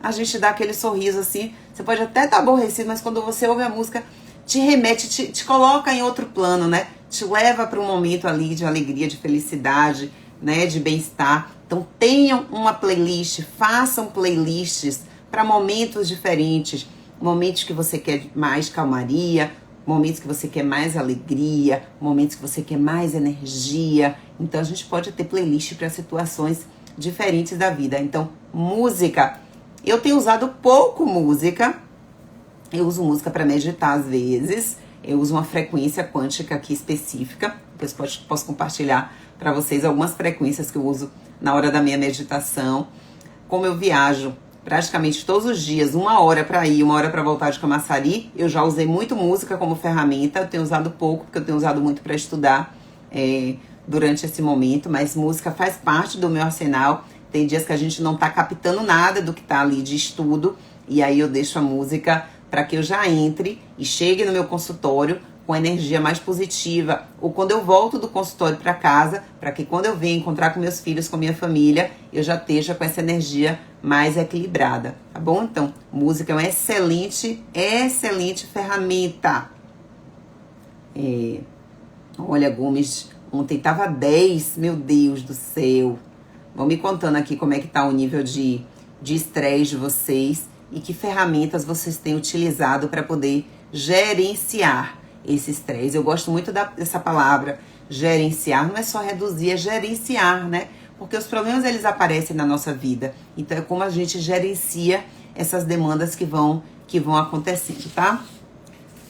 a gente dá aquele sorriso assim. Você pode até estar aborrecido, mas quando você ouve a música, te remete, te coloca em outro plano, né? Te leva para um momento ali de alegria, de felicidade, né? De bem-estar. Então tenham uma playlist, façam playlists para momentos diferentes. Momentos que você quer mais calmaria, momentos que você quer mais alegria, momentos que você quer mais energia. Então a gente pode ter playlist para situações diferentes da vida. Então, música. Eu tenho usado pouco música. Eu uso música para meditar às vezes. Eu uso uma frequência quântica aqui específica. Depois posso compartilhar para vocês algumas frequências que eu uso na hora da minha meditação. Como eu viajo praticamente todos os dias, 1 hora para ir, 1 hora para voltar de Camaçari, eu já usei muito música como ferramenta. Eu tenho usado pouco, porque eu tenho usado muito para estudar durante esse momento, mas música faz parte do meu arsenal. Tem dias que a gente não tá captando nada do que tá ali de estudo, e aí eu deixo a música para que eu já entre e chegue no meu consultório com energia mais positiva, ou quando eu volto do consultório para casa, para que quando eu venha encontrar com meus filhos, com minha família, eu já esteja com essa energia mais equilibrada, tá bom? Então, música é uma excelente ferramenta. Olha, Gomes, ontem tava 10, meu Deus do céu. Vão me contando aqui como é que tá o nível de estresse de vocês e que ferramentas vocês têm utilizado para poder gerenciar esse estresse. Eu gosto muito dessa palavra, gerenciar. Não é só reduzir, é gerenciar, né? Porque os problemas, eles aparecem na nossa vida. Então, é como a gente gerencia essas demandas que vão acontecendo, tá?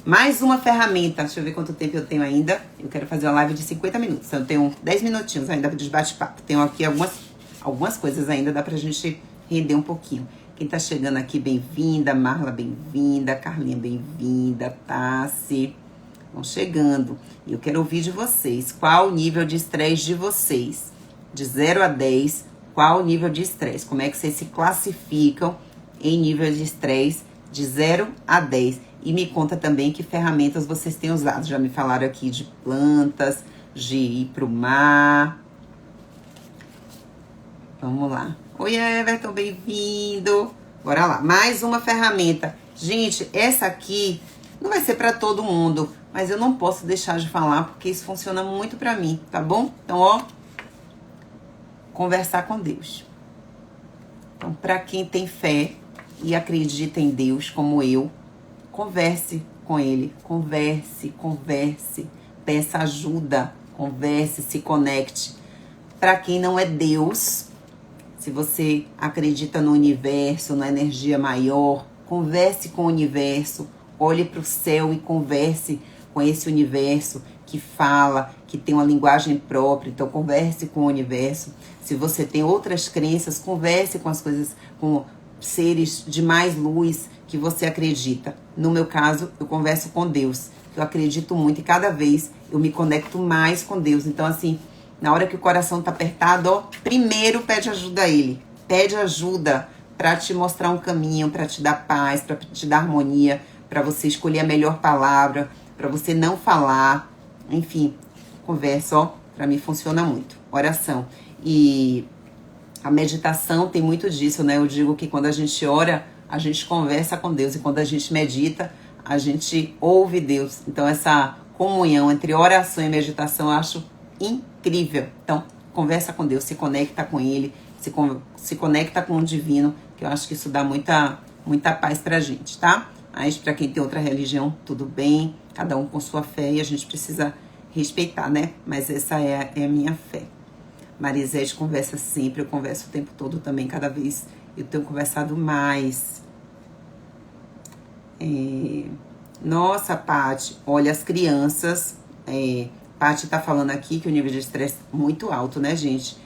Mais uma ferramenta. Deixa eu ver quanto tempo eu tenho ainda. Eu quero fazer uma live de 50 minutos. Então, eu tenho 10 minutinhos ainda de bate-papo. Tenho aqui algumas coisas ainda, dá pra gente render um pouquinho. Quem tá chegando aqui, bem-vinda. Marla, bem-vinda. Carlinha, bem-vinda. Tassi. Vão chegando. E eu quero ouvir de vocês. Qual o nível de estresse de vocês? De 0 a 10, qual o nível de estresse? Como é que vocês se classificam em nível de estresse de 0 a 10? E me conta também que ferramentas vocês têm usado. Já me falaram aqui de plantas, de ir pro mar. Vamos lá. Oi, Everton, bem-vindo. Bora lá. Mais uma ferramenta. Gente, essa aqui não vai ser para todo mundo, mas eu não posso deixar de falar porque isso funciona muito para mim, tá bom? Então, ó, conversar com Deus. Então, para quem tem fé e acredita em Deus como eu, converse com Ele. Converse. Peça ajuda. Converse, se conecte. Para quem não é Deus, se você acredita no universo, na energia maior, converse com o universo. Olhe para o céu e converse com esse universo que fala, que tem uma linguagem própria. Então, converse com o universo. Se você tem outras crenças, converse com as coisas, com seres de mais luz que você acredita. No meu caso, eu converso com Deus. Eu acredito muito e cada vez eu me conecto mais com Deus. Então, assim, na hora que o coração tá apertado, ó, primeiro pede ajuda a Ele. Pede ajuda para te mostrar um caminho, para te dar paz, para te dar harmonia, para você escolher a melhor palavra, para você não falar. Enfim, conversa, ó, para mim funciona muito. Oração. E a meditação tem muito disso, né? Eu digo que quando a gente ora, a gente conversa com Deus. E quando a gente medita, a gente ouve Deus. Então, essa comunhão, entre oração e meditação, eu acho incrível. Então, conversa com Deus, se conecta com Ele, se conecta com o divino, que eu acho que isso dá muita paz pra gente, tá? Mas pra quem tem outra religião, tudo bem, cada um com sua fé, e a gente precisa respeitar, né? Mas essa é a minha fé. Marisete conversa sempre, eu converso o tempo todo também, cada vez eu tenho conversado mais. Nossa, Paty, olha, as crianças, Paty tá falando aqui que o nível de estresse é muito alto, né, gente?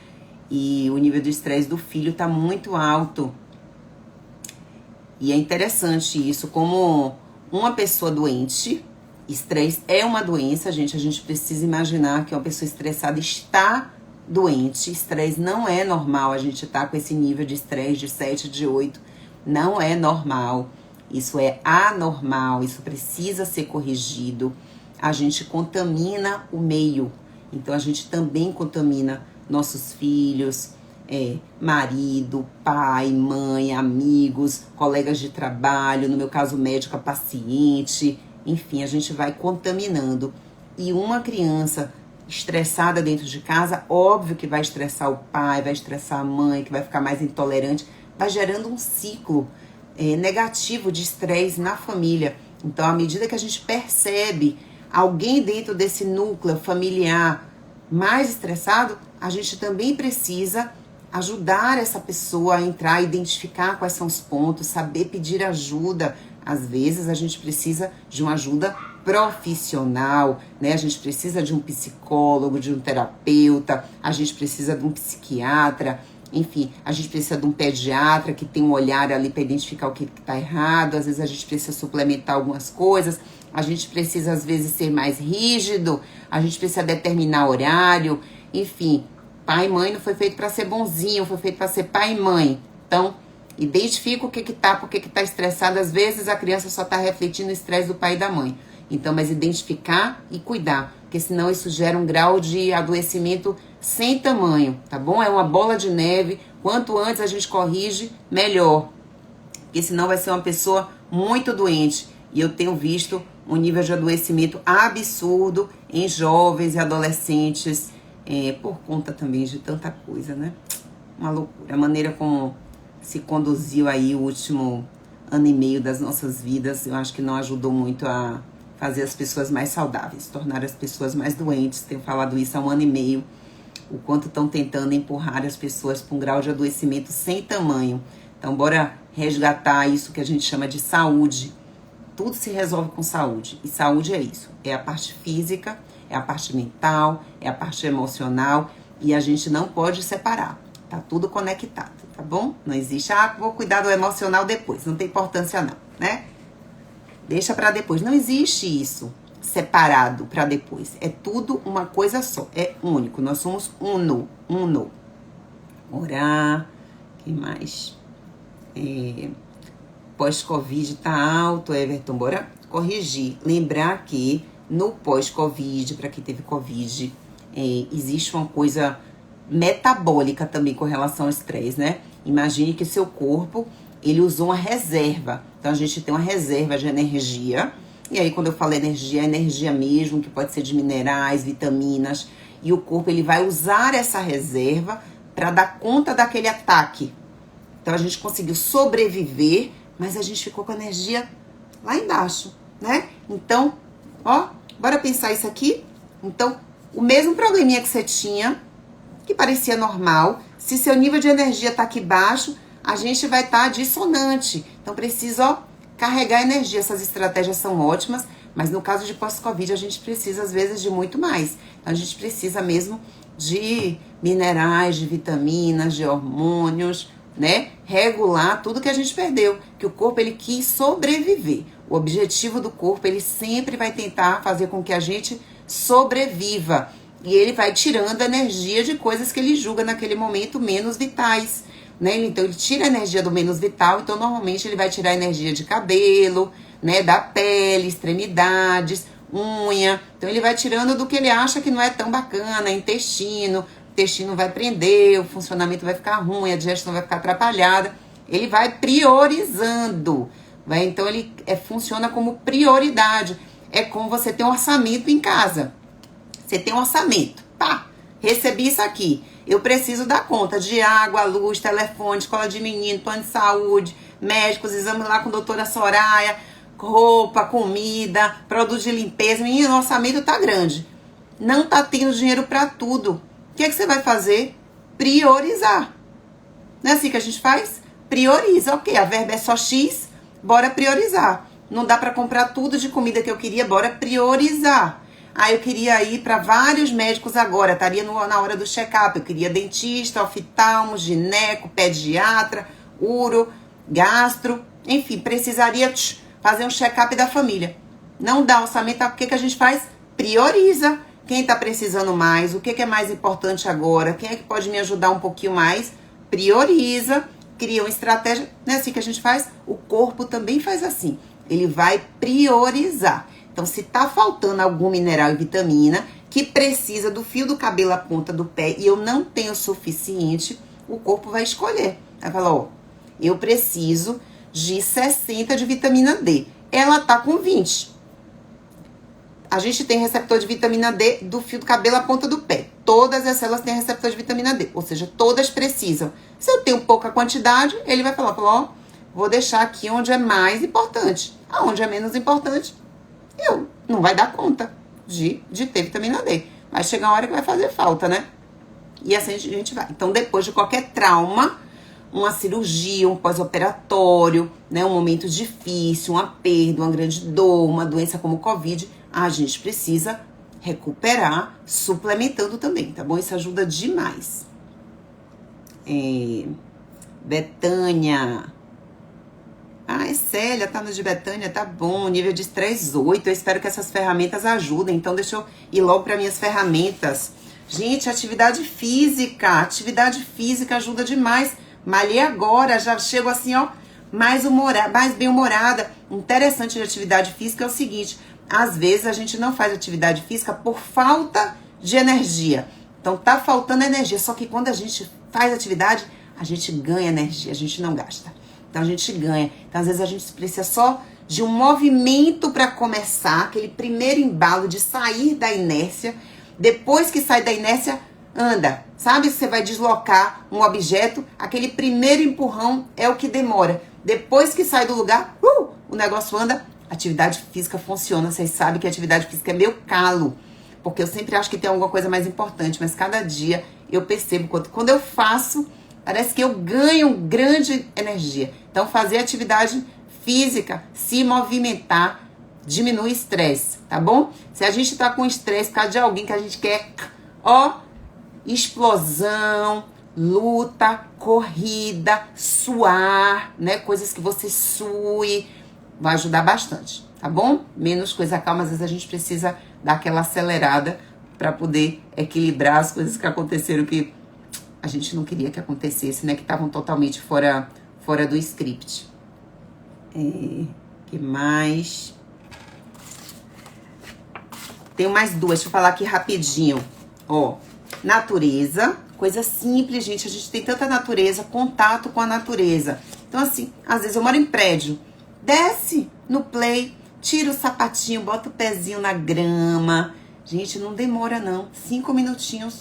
E o nível de estresse do filho tá muito alto. E é interessante isso, como uma pessoa doente, estresse é uma doença, gente, a gente precisa imaginar que uma pessoa estressada está doente. Estresse não é normal, a gente tá com esse nível de estresse de 7, de 8, não é normal. Isso é anormal, isso precisa ser corrigido. A gente contamina o meio, então a gente também contamina nossos filhos, marido, pai, mãe, amigos, colegas de trabalho, no meu caso médica, paciente, enfim, a gente vai contaminando. E uma criança estressada dentro de casa, óbvio que vai estressar o pai, vai estressar a mãe, que vai ficar mais intolerante, vai gerando um ciclo negativo de estresse na família. Então, à medida que a gente percebe alguém dentro desse núcleo familiar mais estressado, a gente também precisa ajudar essa pessoa a entrar, a identificar quais são os pontos, saber pedir ajuda. Às vezes a gente precisa de uma ajuda profissional, né? A gente precisa de um psicólogo, de um terapeuta, a gente precisa de um psiquiatra, enfim, a gente precisa de um pediatra que tem um olhar ali para identificar o que está errado. Às vezes a gente precisa suplementar algumas coisas, a gente precisa às vezes ser mais rígido, a gente precisa determinar horário, enfim. Pai e mãe não foi feito para ser bonzinho, foi feito para ser pai e mãe. Então, identifica o que tá, por que tá estressado. Às vezes a criança só tá refletindo o estresse do pai e da mãe. Então, mas identificar e cuidar, porque senão isso gera um grau de adoecimento sem tamanho, tá bom? É uma bola de neve. Quanto antes a gente corrige, melhor. Porque senão vai ser uma pessoa muito doente. E eu tenho visto um nível de adoecimento absurdo em jovens e adolescentes, por conta também de tanta coisa, né? Uma loucura. A maneira como se conduziu aí o último ano e meio das nossas vidas, eu acho que não ajudou muito a fazer as pessoas mais saudáveis, tornar as pessoas mais doentes. Tenho falado isso há um ano e meio, o quanto estão tentando empurrar as pessoas para um grau de adoecimento sem tamanho. Então, bora resgatar isso que a gente chama de saúde. Tudo se resolve com saúde. E saúde é isso. É a parte física, é a parte mental, é a parte emocional. E a gente não pode separar. Tá tudo conectado, tá bom? Não existe, vou cuidar do emocional depois. Não tem importância não, né? Deixa pra depois. Não existe isso separado pra depois. É tudo uma coisa só. É único. Nós somos uno. Orar. Quem mais? Pós-Covid tá alto, Everton. Bora corrigir. Lembrar que no pós-Covid, pra quem teve Covid, existe uma coisa metabólica também com relação ao estresse, né? Imagine que seu corpo, ele usou uma reserva. Então, a gente tem uma reserva de energia. E aí, quando eu falo energia, é energia mesmo, que pode ser de minerais, vitaminas. E o corpo, ele vai usar essa reserva para dar conta daquele ataque. Então, a gente conseguiu sobreviver, mas a gente ficou com a energia lá embaixo, né? Então, bora pensar isso aqui? Então, o mesmo probleminha que você tinha, que parecia normal, se seu nível de energia tá aqui baixo, a gente vai estar dissonante. Então, precisa, carregar energia. Essas estratégias são ótimas, mas no caso de pós-Covid, a gente precisa, às vezes, de muito mais. Então, a gente precisa mesmo de minerais, de vitaminas, de hormônios, né? Regular tudo que a gente perdeu. Que o corpo, ele quis sobreviver. O objetivo do corpo, ele sempre vai tentar fazer com que a gente sobreviva. E ele vai tirando a energia de coisas que ele julga naquele momento menos vitais, né? Então, ele tira a energia do menos vital. Então, normalmente, ele vai tirar a energia de cabelo, né? Da pele, extremidades, unha. Então, ele vai tirando do que ele acha que não é tão bacana, intestino. O intestino vai prender, o funcionamento vai ficar ruim, a digestão vai ficar atrapalhada. Ele vai priorizando. Então, ele funciona como prioridade. é como você ter um orçamento em casa. Você tem um orçamento. Pá, recebi isso aqui. Eu preciso dar conta de água, luz, telefone, escola de menino, plano de saúde, médicos, exame lá com a doutora Soraya, roupa, comida, produto de limpeza. Menino, o orçamento tá grande. Não tá tendo dinheiro para tudo. O que é que você vai fazer? Priorizar. Não é assim que a gente faz? Prioriza. Ok, a verba é só X, bora priorizar. Não dá para comprar tudo de comida que eu queria, bora priorizar. Ah, eu queria ir para vários médicos agora, estaria na hora do check-up. Eu queria dentista, oftalmo, gineco, pediatra, uro, gastro. Enfim, precisaria fazer um check-up da família. Não dá orçamento, o que a gente faz? Prioriza. Quem está precisando mais? O que é mais importante agora? Quem é que pode me ajudar um pouquinho mais? Prioriza, cria uma estratégia. Não é assim que a gente faz? O corpo também faz assim. Ele vai priorizar. Então, se tá faltando algum mineral e vitamina que precisa do fio do cabelo à ponta do pé e eu não tenho o suficiente, o corpo vai escolher. Vai falar, ó, eu preciso de 60 de vitamina D. Ela tá com 20. A gente tem receptor de vitamina D do fio do cabelo à ponta do pé. Todas as células têm receptor de vitamina D, ou seja, todas precisam. Se eu tenho pouca quantidade, ele vai falar, ó, vou deixar aqui onde é mais importante. Aonde é menos importante, eu não vai dar conta de ter vitamina D. Vai chegar uma hora que vai fazer falta, né? E assim a gente vai. Então, depois de qualquer trauma, uma cirurgia, um pós-operatório, né, um momento difícil, uma perda, uma grande dor, uma doença como o Covid, a gente precisa recuperar suplementando também, tá bom? Isso ajuda demais. Betânia. Célia, tá no de Betânia, tá bom. Nível de estresse 8. Eu espero que essas ferramentas ajudem. Então, deixa eu ir logo para minhas ferramentas. Gente, atividade física. Atividade física ajuda demais. Malhei agora, já chego assim, ó, mais bem-humorada. Interessante de atividade física é o seguinte: às vezes a gente não faz atividade física por falta de energia. Então, tá faltando energia. Só que quando a gente faz atividade, a gente ganha energia, a gente não gasta. Então, a gente ganha. Então, às vezes, a gente precisa só de um movimento para começar, aquele primeiro embalo de sair da inércia. Depois que sai da inércia, anda. Sabe, você vai deslocar um objeto, aquele primeiro empurrão é o que demora. Depois que sai do lugar, o negócio anda, atividade física funciona. Vocês sabem que a atividade física é meu calo, porque eu sempre acho que tem alguma coisa mais importante, mas cada dia eu percebo, quando eu faço, parece que eu ganho grande energia. Então, fazer atividade física, se movimentar, diminui o estresse, tá bom? Se a gente tá com estresse por causa de alguém que a gente quer, explosão, luta, corrida, suar, né? Coisas que você sue, vai ajudar bastante, tá bom? Menos coisa calma, às vezes a gente precisa dar aquela acelerada para poder equilibrar as coisas que aconteceram que a gente não queria que acontecesse, né? Que estavam totalmente fora do script. Que mais? Tenho mais duas, deixa eu falar aqui rapidinho. Ó, natureza, coisa simples, gente. A gente tem tanta natureza, contato com a natureza. Então, assim, às vezes eu moro em prédio. Desce no play, tira o sapatinho, bota o pezinho na grama. Gente, não demora não. 5 minutinhos,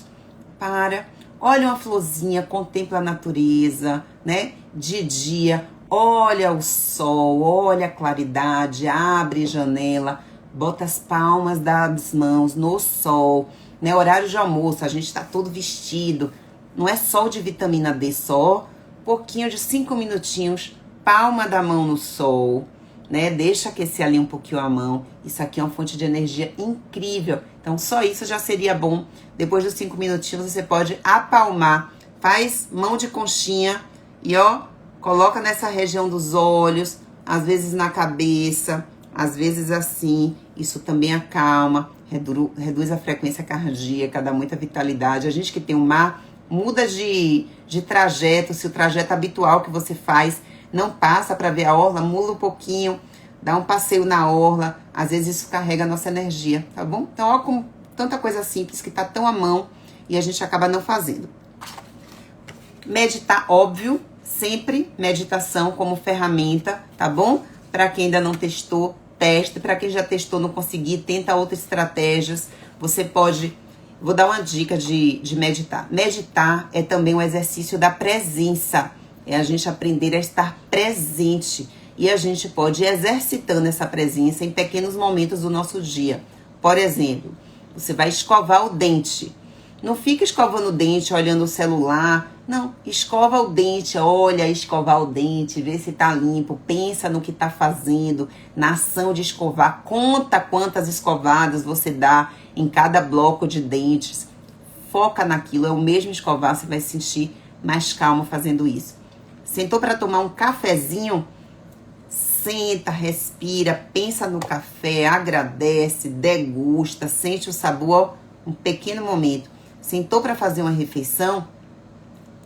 para. Olha uma florzinha, contempla a natureza, né? De dia, olha o sol, olha a claridade, abre a janela, bota as palmas das mãos no sol, né? Horário de almoço, a gente tá todo vestido. Não é sol de vitamina D, só pouquinho de 5 minutinhos, palma da mão no sol, né? Deixa aquecer ali um pouquinho a mão. Isso aqui é uma fonte de energia incrível. Então, só isso já seria bom. Depois dos 5 minutinhos, você pode apalmar. Faz mão de conchinha e, ó, coloca nessa região dos olhos, às vezes na cabeça, às vezes assim. Isso também acalma, reduz a frequência cardíaca, dá muita vitalidade. A gente que tem o mar, muda de trajeto. Se o trajeto habitual que você faz não passa para ver a orla, muda um pouquinho, dá um passeio na orla. Às vezes isso carrega a nossa energia, tá bom? Então, ó, como tanta coisa simples que tá tão à mão e a gente acaba não fazendo. Meditar, óbvio, sempre meditação como ferramenta, tá bom? Para quem ainda não testou, teste. Para quem já testou, não conseguir, tenta outras estratégias. Você pode... Vou dar uma dica de meditar. Meditar é também um exercício da presença. É a gente aprender a estar presente. E a gente pode ir exercitando essa presença em pequenos momentos do nosso dia. Por exemplo, você vai escovar o dente. Não fica escovando o dente, olhando o celular. Não, escova o dente, olha escovar o dente, vê se tá limpo, pensa no que tá fazendo, na ação de escovar, conta quantas escovadas você dá em cada bloco de dentes. Foca naquilo, é o mesmo escovar, você vai se sentir mais calmo fazendo isso. Sentou para tomar um cafezinho? Senta, respira, pensa no café, agradece, degusta, sente o sabor, um pequeno momento. Sentou para fazer uma refeição?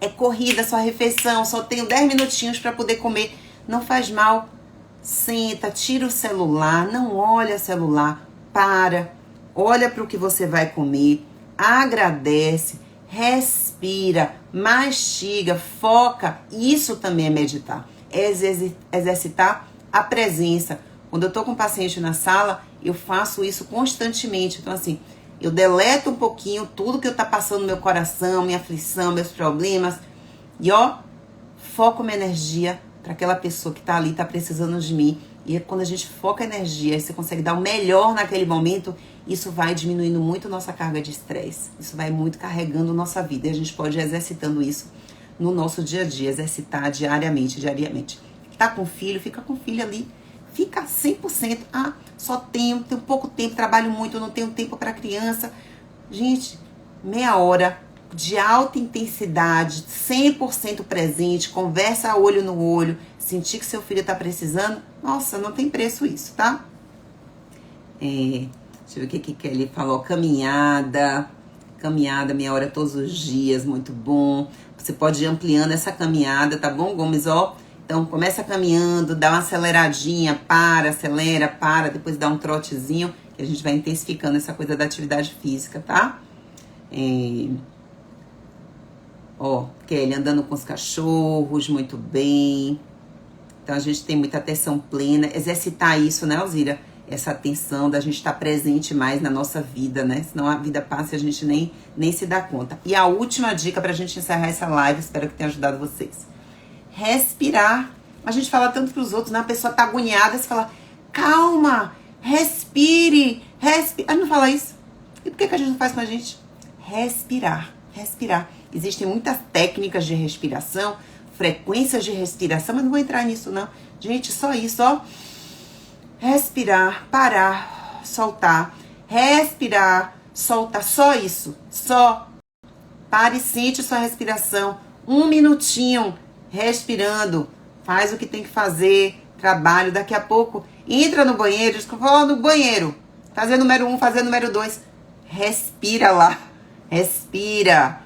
É corrida a sua refeição, só tenho 10 minutinhos para poder comer. Não faz mal. Senta, tira o celular, não olha o celular, olha para o que você vai comer, agradece, respira, mastiga, foca. Isso também é meditar, é exercitar a presença. Quando eu tô com um paciente na sala, eu faço isso constantemente. Então assim, eu deleto um pouquinho tudo que eu tá passando no meu coração, minha aflição, meus problemas. E foco minha energia para aquela pessoa que tá ali, tá precisando de mim. E quando a gente foca a energia, você consegue dar o melhor naquele momento, isso vai diminuindo muito nossa carga de estresse. Isso vai muito carregando nossa vida. E a gente pode ir exercitando isso no nosso dia a dia, exercitar diariamente. Tá com filho, fica com o filho ali. Fica 100%. Só tenho pouco tempo, trabalho muito, não tenho tempo para criança. Gente, meia hora de alta intensidade, 100% presente, conversa olho no olho, sentir que seu filho tá precisando. Nossa, não tem preço isso, tá? Deixa eu ver o que Kelly falou. Caminhada, meia hora todos os dias, muito bom. Você pode ir ampliando essa caminhada, tá bom, Gomes? Então, começa caminhando, dá uma aceleradinha, acelera, depois dá um trotezinho, que a gente vai intensificando essa coisa da atividade física, tá? Kelly, andando com os cachorros, muito bem. Então, a gente tem muita atenção plena. Exercitar isso, né, Alzira? Essa atenção da gente estar presente mais na nossa vida, né? Senão a vida passa e a gente nem se dá conta. E a última dica pra gente encerrar essa live, espero que tenha ajudado vocês. Respirar. A gente fala tanto pros outros, né? A pessoa tá agoniada, você fala, calma, respire. A gente não fala isso. E por que a gente não faz com a gente? Respirar. Existem muitas técnicas de respiração, frequências de respiração, mas não vou entrar nisso, não. Gente, só isso, Respirar, parar, soltar. Respirar, soltar, só isso. Só. Pare e sente sua respiração. 1 minutinho. Respirando, faz o que tem que fazer, trabalho, daqui a pouco entra no banheiro, vou no banheiro, fazer número 1, fazer número 2, respira lá, respirar,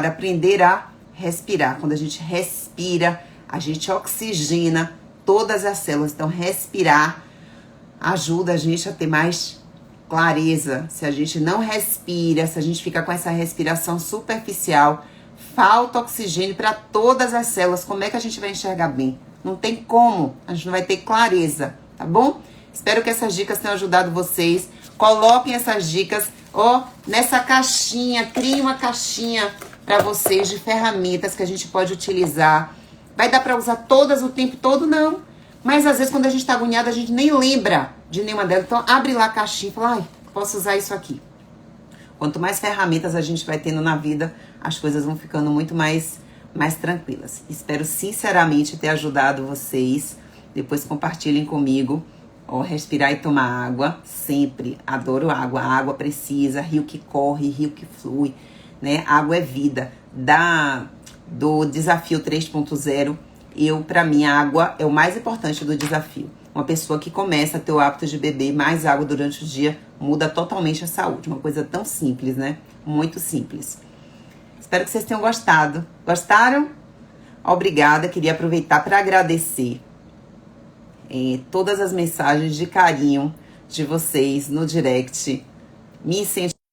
aprender a respirar. Quando a gente respira, a gente oxigena todas as células, então respirar ajuda a gente a ter mais clareza. Se a gente não respira, se a gente fica com essa respiração superficial, falta oxigênio para todas as células. Como é que a gente vai enxergar bem? Não tem como. A gente não vai ter clareza, tá bom? Espero que essas dicas tenham ajudado vocês. Coloquem essas dicas, nessa caixinha. Crie uma caixinha para vocês de ferramentas que a gente pode utilizar. Vai dar para usar todas o tempo todo? Não. Mas às vezes quando a gente tá agoniado, a gente nem lembra de nenhuma delas. Então abre lá a caixinha e fala, posso usar isso aqui. Quanto mais ferramentas a gente vai tendo na vida, as coisas vão ficando muito mais tranquilas. Espero sinceramente ter ajudado vocês. Depois compartilhem comigo. Respirar e tomar água. Sempre adoro água. A água precisa. Rio que corre, rio que flui. Né? Água é vida. Do desafio 3.0, pra mim, a água é o mais importante do desafio. Uma pessoa que começa a ter o hábito de beber mais água durante o dia muda totalmente a saúde. Uma coisa tão simples, né? Muito simples. Espero que vocês tenham gostado. Gostaram? Obrigada. Queria aproveitar para agradecer todas as mensagens de carinho de vocês no direct. Me incentivando.